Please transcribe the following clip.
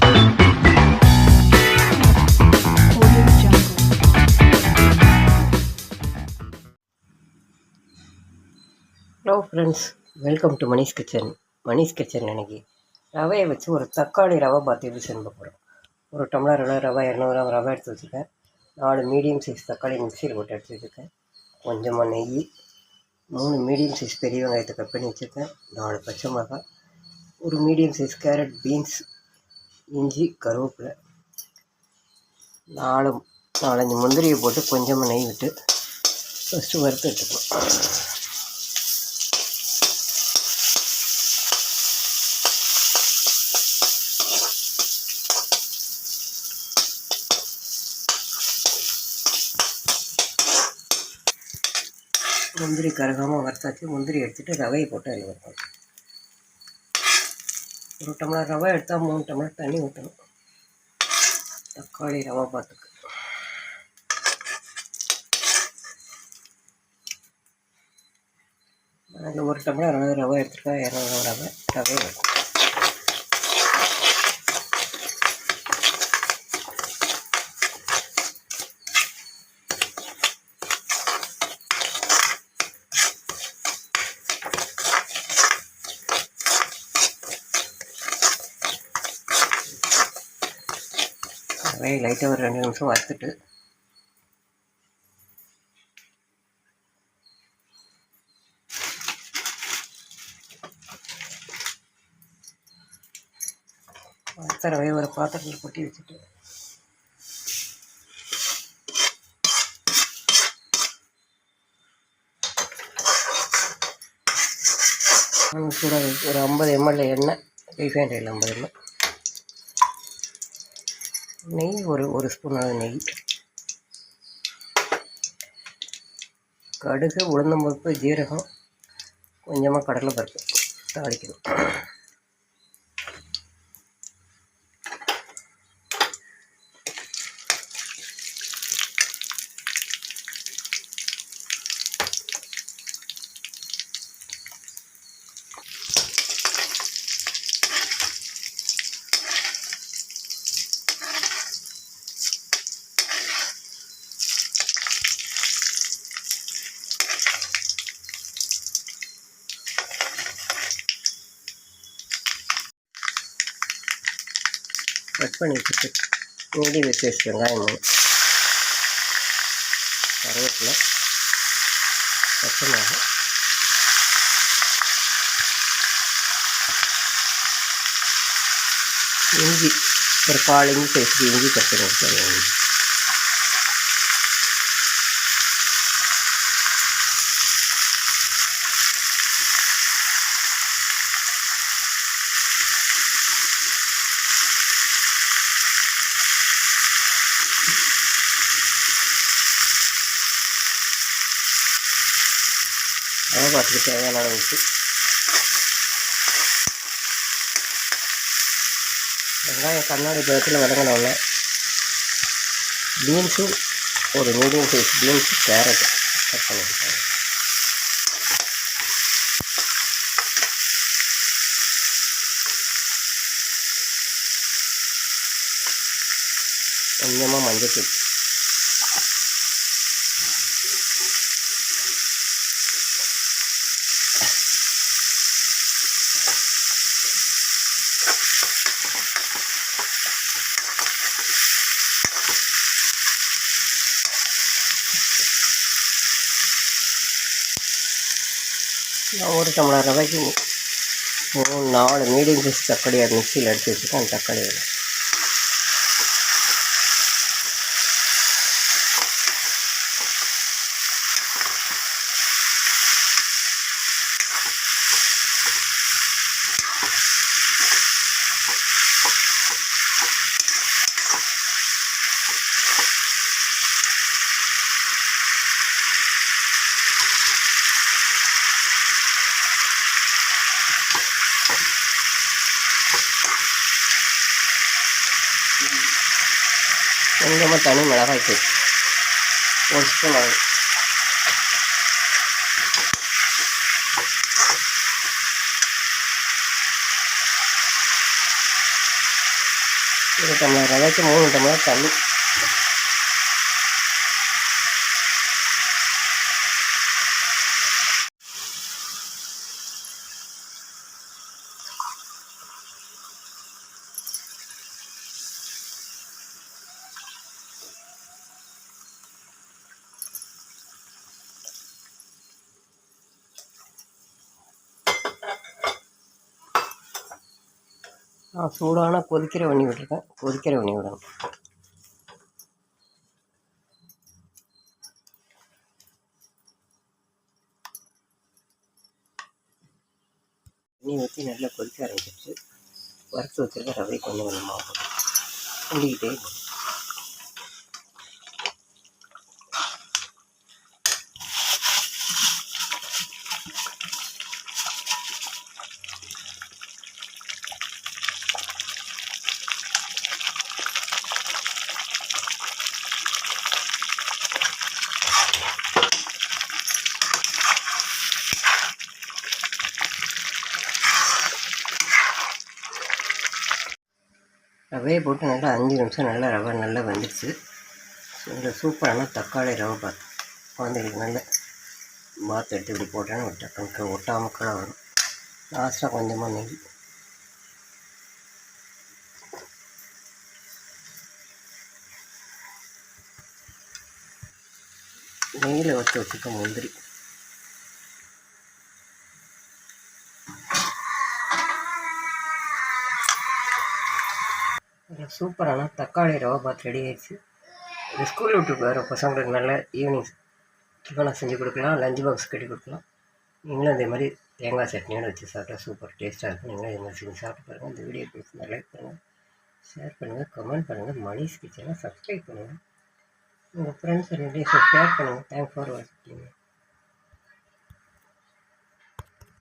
Hello friends, welcome to Manish kitchen. Manish kitchen அன்றைக்கி ரவையை வச்சு ஒரு தக்காளி ரவை பாத்து எப்படி செஞ்சு போகிறோம். ஒரு டம்ளர் ரவை 200 கிராம் ரவை எடுத்து வச்சுருக்கேன். 4 மீடியம் சைஸ் தக்காளி மிக்சியில் போட்டு எடுத்து வச்சுருக்கேன். கொஞ்சமாக நெய், 3 மீடியம் சைஸ் பெரிய வெங்காயத்தை கட் பண்ணி வச்சுருக்கேன். 4 பச்சை மிளகாய், ஒரு மீடியம் சைஸ் கேரட், பீன்ஸ், இஞ்சி, கருவேப்பிலை, 4-5 முந்திரியை போட்டு கொஞ்சமாக நெய் விட்டு ஃபஸ்ட்டு வறுத்து எடுத்துக்கலாம். முந்திரி கருகாமல் வறுத்தாச்சு. முந்திரி எடுத்துகிட்டு ரவையை போட்டு அதில் வைக்கணும். ஒரு டம்ளர் ரவை எடுத்தால் 3 டம்ளர் தண்ணி ஊற்றணும். தக்காளி ரவை பாத்துக்கு அதில் 1 டம்ளர் ரவை எடுத்துருக்கேன். 200 ரவை வைக்கணும். ரவையை லைட்டாக ஒரு 2 நிமிஷம் வறுத்துட்டு வறுத்த ரவையை ஒரு பாத்திரத்தில் கொட்டி வச்சுட்டு சூடாக ஒரு 50 ml எண்ணெய், ரீஃபைண்ட் ஆயில் 50 ml, நெய் ஒரு ஸ்பூன் நெய், கடுகு, உளுந்தம்பருப்பு, ஜீரகம், கொஞ்சமாக கடலை பருப்பு தாளிக்கணும். கட் பண்ணி வச்சுட்டு மீடியம் சைஸ் வெங்காயம் 3, கருவேப்பிலை, பச்சை மிளகாய், இஞ்சி ஒரு 1/4 இன்ச் சைஸுக்கு இஞ்சி கட் பண்ணி வச்சுருக்கேன். ரவை பாத்துக்கு தேவையான அளவு உப்பு, வெங்காயம் கண்ணாடி பதத்தில் வதங்கினோடனே பீன்ஸும் ஒரு medium size beans, carrot cut பண்ணியிருக்காங்க. கொஞ்சமாக மஞ்சள், நான் ஒரு டம்ளர் ரவைக்கு 4 மீடியம் சைஸ் தக்காளி மிக்சியில் எடுத்து வச்சுருக்கேன். அந்த தக்காளி கொஞ்சமாக தனி மிளகாய் தூள் 1 ஸ்பூன் ஆகும். ஒரு டம்ளர் ரவைக்கு 3 டம்ளர் தண்ணி. சூடான கொதிக்கிற பண்ணி விட்டுருக்கேன். கொதிக்கிற பண்ணி விடணும். தண்ணி ஊற்றி நல்லா கொதிக்க ஆரம்பிச்சிருச்சு. வறுத்து வச்சுருக்க ரவை கொஞ்சம் கொஞ்சமாக மூடிக்கிட்டே இருக்கும். ரவையை போட்டு நல்லா 5 நிமிஷம் நல்லா ரவை நல்லா வந்துடுச்சு. இந்த சூப்பரான தக்காளி ரவை பாத்து குழந்தைங்களுக்கு நல்ல பாத்து எடுத்து இப்படி போட்டேன்னு ஒரு டக்குனுக்கு ஒட்டாமக்களாக வரும். லாஸ்ட்டாக கொஞ்சமாக நெய்யில் வச்சு வச்சுக்க முந்திரி. சூப்பரான தக்காளி ரவை பாத் ரெடி ஆயிடுச்சு. இது ஸ்கூல் விட்டு வர பசங்களுக்கு நல்ல ஈவினிங் டிஃபனாக செஞ்சு கொடுக்கலாம், லஞ்ச் பாக்ஸ் கட்டி கொடுக்கலாம். நீங்களும் அதே மாதிரி தேங்காய் சட்னியோடு வச்சு சாப்பிட்டா சூப்பர் டேஸ்ட்டாக இருக்கும். நீங்களும் இதே மாதிரி செஞ்சு சாப்பிட்டு பாருங்கள். இந்த வீடியோ பிடிச்சிருந்தா லைக் பண்ணுங்கள், ஷேர் பண்ணுங்கள், கமெண்ட் பண்ணுங்கள். மணிஸ் கிச்சனை சப்ஸ்கிரைப் பண்ணுங்கள். உங்கள் ஃப்ரெண்ட்ஸ் ரிலேட்டிவ்ஸை ஷேர் பண்ணுங்கள். தேங்க்ஸ் ஃபார் வாட்சிங்.